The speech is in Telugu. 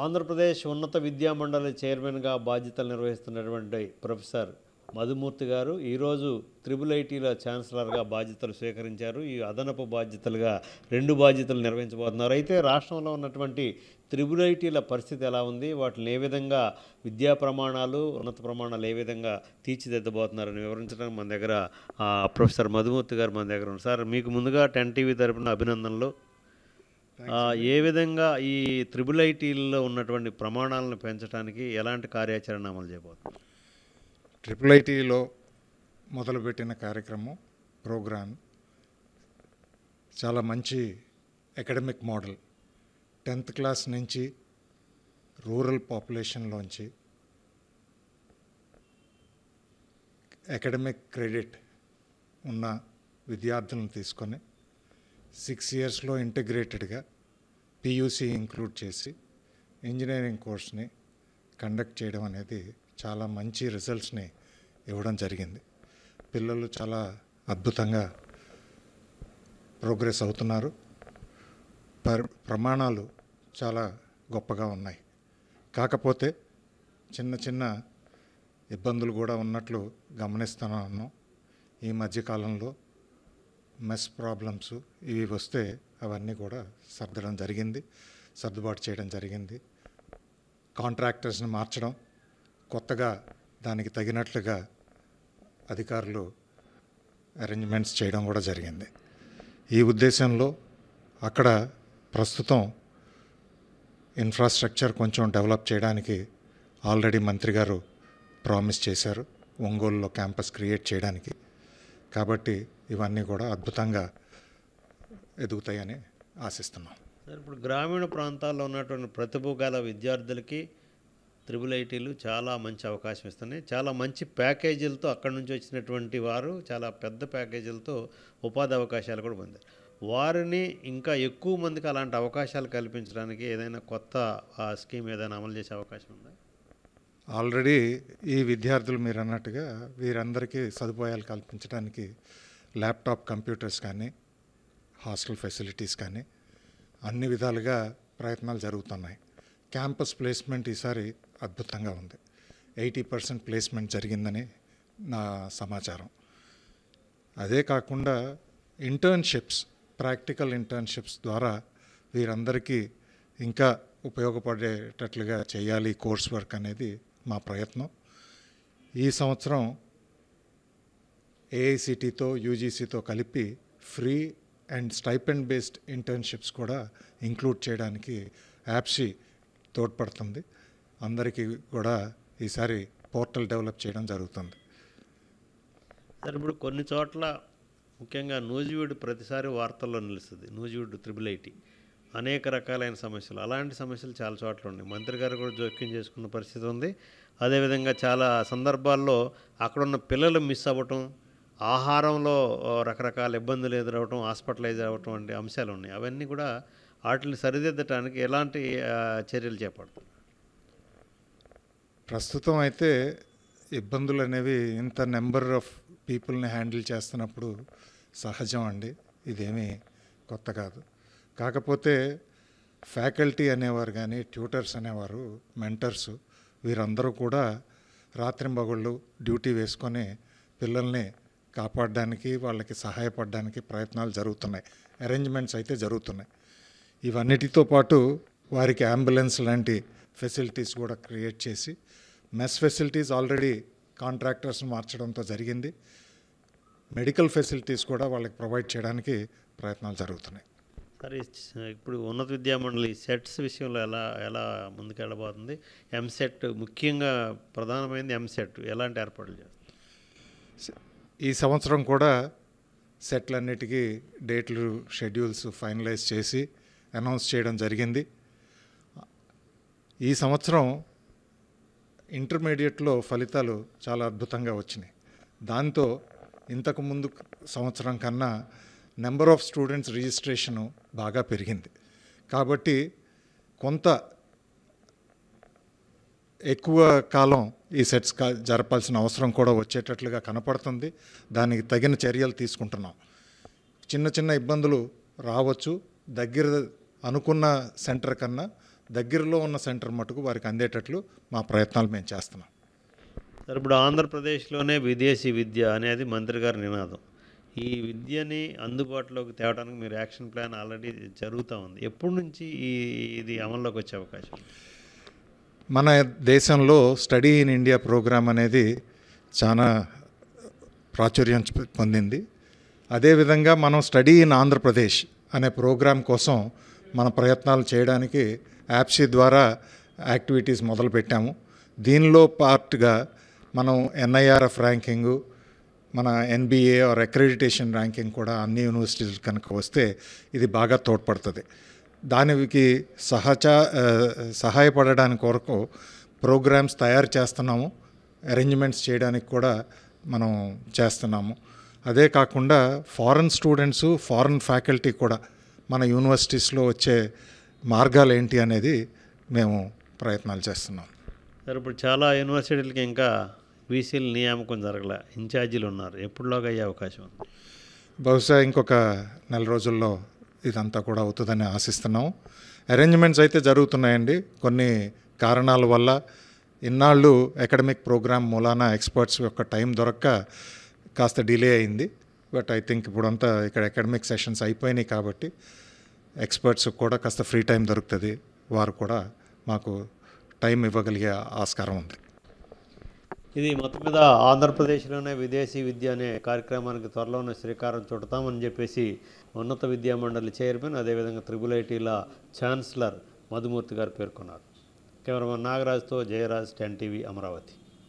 ఆంధ్రప్రదేశ్ ఉన్నత విద్యా మండలి చైర్మన్గా బాధ్యతలు నిర్వహిస్తున్నటువంటి ప్రొఫెసర్ మధుమూర్తి గారు ఈరోజు త్రిబుల్ ఐటీల ఛాన్సలర్గా బాధ్యతలు స్వీకరించారు. ఈ అదనపు బాధ్యతలుగా 2 బాధ్యతలు నిర్వహించబోతున్నారు. అయితే రాష్ట్రంలో ఉన్నటువంటి త్రిబుల్ ఐటీల పరిస్థితి ఎలా ఉంది, వాటిని ఏ విధంగా విద్యా ప్రమాణాలు, ఉన్నత ప్రమాణాలు ఏ విధంగా తీర్చిదిద్దబోతున్నారని వివరించడానికి మన దగ్గర ప్రొఫెసర్ మధుమూర్తి గారు మన దగ్గర ఉన్నారు. సార్, మీకు ముందుగా 10 టీవీ తరపున అభినందనలు. ఏ విధంగా ఈ త్రిబుల్ ఐటీల్లో ఉన్నటువంటి ప్రమాణాలను పెంచడానికి ఎలాంటి కార్యాచరణ అమలు చేయబోతున్నారు? ట్రిపుల్ ఐటీలో మొదలుపెట్టిన కార్యక్రమం ప్రోగ్రామ్ చాలా మంచి అకాడమిక్ మోడల్. 10th క్లాస్ నుంచి రూరల్ పాపులేషన్లోంచి అకాడమిక్ క్రెడిట్ ఉన్న విద్యార్థులను తీసుకొని 6 ఇయర్స్లో ఇంటిగ్రేటెడ్గా పియూసీ ఇంక్లూడ్ చేసి ఇంజనీరింగ్ కోర్స్ని కండక్ట్ చేయడం అనేది చాలా మంచి రిజల్ట్స్ని ఇవ్వడం జరిగింది. పిల్లలు చాలా అద్భుతంగా ప్రోగ్రెస్ అవుతున్నారు. ప్రమాణాలు చాలా గొప్పగా ఉన్నాయి. కాకపోతే చిన్న చిన్న ఇబ్బందులు కూడా ఉన్నట్లు గమనిస్తున్నాను. ఈ మధ్యకాలంలో మెస్ ప్రాబ్లమ్స్ ఇవి వస్తే అవన్నీ కూడా సర్దుబాటు చేయడం జరిగింది. కాంట్రాక్టర్స్ని మార్చడం, కొత్తగా దానికి తగినట్లుగా అధికారులు అరేంజ్మెంట్స్ చేయడం కూడా జరిగింది. ఈ ఉద్దేశంలో అక్కడ ప్రస్తుతం ఇన్ఫ్రాస్ట్రక్చర్ కొంచెం డెవలప్ చేయడానికి ఆల్రెడీ మంత్రి గారు ప్రామిస్ చేశారు, ఒంగోలులో క్యాంపస్ క్రియేట్ చేయడానికి. కాబట్టి ఇవన్నీ కూడా అద్భుతంగా ఎదుగుతాయని ఆశిస్తున్నాం. సార్, ఇప్పుడు గ్రామీణ ప్రాంతాల్లో ఉన్నటువంటి ప్రతిభ గల విద్యార్థులకి త్రిబుల్ ఐటీలు చాలా మంచి అవకాశం ఇస్తున్నాయి. చాలా మంచి ప్యాకేజీలతో అక్కడి నుంచి వచ్చినటువంటి వారు చాలా పెద్ద ప్యాకేజీలతో ఉపాధి అవకాశాలు కూడా పొందారు. వారిని ఇంకా ఎక్కువ మందికి అలాంటి అవకాశాలు కల్పించడానికి ఏదైనా కొత్త స్కీమ్ ఏదైనా అమలు చేసే అవకాశం ఉందా? ఆల్రెడీ ఈ విద్యార్థులు మీరు అన్నట్టుగా వీరందరికీ సదుపాయాలు కల్పించడానికి ల్యాప్టాప్ కంప్యూటర్స్ కానీ, హాస్టల్ ఫెసిలిటీస్ కానీ అన్ని విధాలుగా ప్రయత్నాలు జరుగుతున్నాయి. క్యాంపస్ ప్లేస్మెంట్ ఈసారి అద్భుతంగా ఉంది. 80% ప్లేస్మెంట్ జరిగిందని నా సమాచారం. అదే కాకుండా ఇంటర్న్షిప్స్, ప్రాక్టికల్ ఇంటర్న్షిప్స్ ద్వారా వీరందరికీ ఇంకా ఉపయోగపడేటట్లుగా చేయాలి కోర్స్ వర్క్ అనేది మా ప్రయత్నం. ఈ సంవత్సరం ఏఐసిటితో, యూజీసీతో కలిపి free and stipend based internships కూడా ఇంక్లూడ్ చేయడానికి యాప్సీ తోడ్పడుతుంది. అందరికీ కూడా ఈసారి పోర్టల్ డెవలప్ చేయడం జరుగుతుంది. సార్, ఇప్పుడు కొన్ని చోట్ల ముఖ్యంగా నూజివీడు ప్రతిసారి వార్తల్లో నిలుస్తుంది. నూజివీడు త్రిబుల్ ఐటీ అనేక రకాలైన సమస్యలు, అలాంటి సమస్యలు చాలా చోట్ల ఉన్నాయి. మంత్రి గారు కూడా జోక్యం చేసుకున్న పరిస్థితి ఉంది. అదేవిధంగా చాలా సందర్భాల్లో అక్కడున్న పిల్లలు మిస్ అవ్వటం, ఆహారంలో రకరకాల ఇబ్బందులు ఎదురవటం, హాస్పిటలైజ్ అవ్వటం వంటి అంశాలు ఉన్నాయి. అవన్నీ కూడా వాటిని సరిదిద్దడానికి ఎలాంటి చర్యలు చేపడతారు? ప్రస్తుతం అయితే ఇబ్బందులు అనేవి ఇంత నెంబర్ ఆఫ్ పీపుల్ని హ్యాండిల్ చేస్తున్నప్పుడు సహజం అండి, ఇదేమీ కొత్త కాదు. కాకపోతే ఫ్యాకల్టీ అనేవారు కానీ, ట్యూటర్స్ అనేవారు, మెంటర్స్, వీరందరూ కూడా రాత్రింబగళ్ళు డ్యూటీ వేసుకొని పిల్లల్ని కాపాడడానికి, వాళ్ళకి సహాయపడడానికి ప్రయత్నాలు జరుగుతున్నాయి. అరేంజ్మెంట్స్ అయితే జరుగుతున్నాయి. ఇవన్నిటితో పాటు వారికి అంబులెన్స్ లాంటి ఫెసిలిటీస్ కూడా క్రియేట్ చేసి, మెస్ ఫెసిలిటీస్ ఆల్రెడీ కాంట్రాక్టర్స్ని మార్చడంతో జరిగింది. మెడికల్ ఫెసిలిటీస్ కూడా వాళ్ళకి ప్రొవైడ్ చేయడానికి ప్రయత్నాలు జరుగుతున్నాయి. సరే, ఇప్పుడు ఉన్నత విద్యా మండలి సెట్స్ విషయంలో ఎలా ముందుకెళ్ళబోతుంది? ఎంసెట్ ముఖ్యంగా ప్రధానమైనది. ఎంసెట్ ఎలాంటి ఏర్పాట్లు చేస్తారు? ఈ సంవత్సరం కూడా సెట్లన్నిటికీ డేట్లు, షెడ్యూల్స్ ఫైనలైజ్ చేసి అనౌన్స్ చేయడం జరిగింది. ఈ సంవత్సరం ఇంటర్మీడియట్లో ఫలితాలు చాలా అద్భుతంగా వచ్చినాయి. దాంతో ఇంతకుముందు సంవత్సరం కన్నా నెంబర్ ఆఫ్ స్టూడెంట్స్ రిజిస్ట్రేషను బాగా పెరిగింది. కాబట్టి కొంత ఎక్కువ కాలం ఈ సెట్స్ జరపాల్సిన అవసరం కూడా వచ్చేటట్లుగా కనపడుతుంది. దానికి తగిన చర్యలు తీసుకుంటున్నాం. చిన్న చిన్న ఇబ్బందులు రావచ్చు. దగ్గర అనుకున్న సెంటర్ కన్నా దగ్గరలో ఉన్న సెంటర్ మటుకు వారికి అందేటట్లు మా ప్రయత్నాలు మేము చేస్తున్నాం. సార్, ఇప్పుడు ఆంధ్రప్రదేశ్లోనే విదేశీ విద్య అనేది మంత్రి గారి నినాదం. ఈ విద్యని అందుబాటులోకి తేవడానికి మీరు యాక్షన్ ప్లాన్ ఆల్రెడీ జరుగుతూ ఉంది. ఎప్పటి నుంచి ఇది అమల్లోకి వచ్చే అవకాశం ఉంది? మన దేశంలో స్టడీ ఇన్ ఇండియా ప్రోగ్రాం అనేది చాలా ప్రాచుర్యం పొందింది. అదేవిధంగా మనం స్టడీ ఇన్ ఆంధ్రప్రదేశ్ అనే ప్రోగ్రాం కోసం మన ప్రయత్నాలు చేయడానికి యాప్సీ ద్వారా యాక్టివిటీస్ మొదలుపెట్టాము. దీనిలో పార్ట్గా మనం ఎన్ఐఆర్ఎఫ్ ర్యాంకింగు, మన ఎన్బిఏ ఆర్ అక్రెడిటేషన్ ర్యాంకింగ్ కూడా అన్ని యూనివర్సిటీలు కనుక వస్తే ఇది బాగా తోడ్పడుతుంది. దానికి సహాయపడడానికి కొరకు ప్రోగ్రామ్స్ తయారు చేస్తున్నాము, అరేంజ్మెంట్స్ చేయడానికి కూడా మనం చేస్తున్నాము. అదే కాకుండా ఫారెన్ స్టూడెంట్స్, ఫారెన్ ఫ్యాకల్టీ కూడా మన యూనివర్సిటీస్లో వచ్చే మార్గాలు ఏంటి అనేది మేము ప్రయత్నాలు చేస్తున్నాం. సార్, ఇప్పుడు చాలా యూనివర్సిటీలకి ఇంకా వీసీల నియామకం జరగలే, ఇన్ఛార్జీలు ఉన్నారు. ఎప్పుడులోగా అయ్యే అవకాశం ఉంది? బహుశా ఇంకొక నెల రోజుల్లో ఇదంతా కూడా అవుతుందని ఆశిస్తున్నాం. అరేంజ్మెంట్స్ అయితే జరుగుతున్నాయండి. కొన్ని కారణాల వల్ల ఇన్నాళ్ళు అకాడమిక్ ప్రోగ్రామ్ మూలాన ఎక్స్పర్ట్స్ యొక్క టైం దొరక్క కాస్త డిలే అయింది. బట్ ఐ థింక్ ఇప్పుడంతా ఇక్కడ అకాడమిక్ సెషన్స్ అయిపోయినాయి కాబట్టి ఎక్స్పర్ట్స్ కూడా కాస్త ఫ్రీ టైం దొరుకుతుంది. వారు కూడా మాకు టైం ఇవ్వగలిగే ఆస్కారం ఉంది. ఇది మొత్తం మీద ఆంధ్రప్రదేశ్లోనే విదేశీ విద్య అనే కార్యక్రమానికి త్వరలోనే శ్రీకారం చుడతామని చెప్పేసి ఉన్నత విద్యా మండలి చైర్మన్, అదేవిధంగా IIITల ఛాన్సలర్ మధుమూర్తి గారు పేర్కొన్నారు. కెమెరామన్ నాగరాజ్తో జయరాజ్, 10 టీవీ, అమరావతి.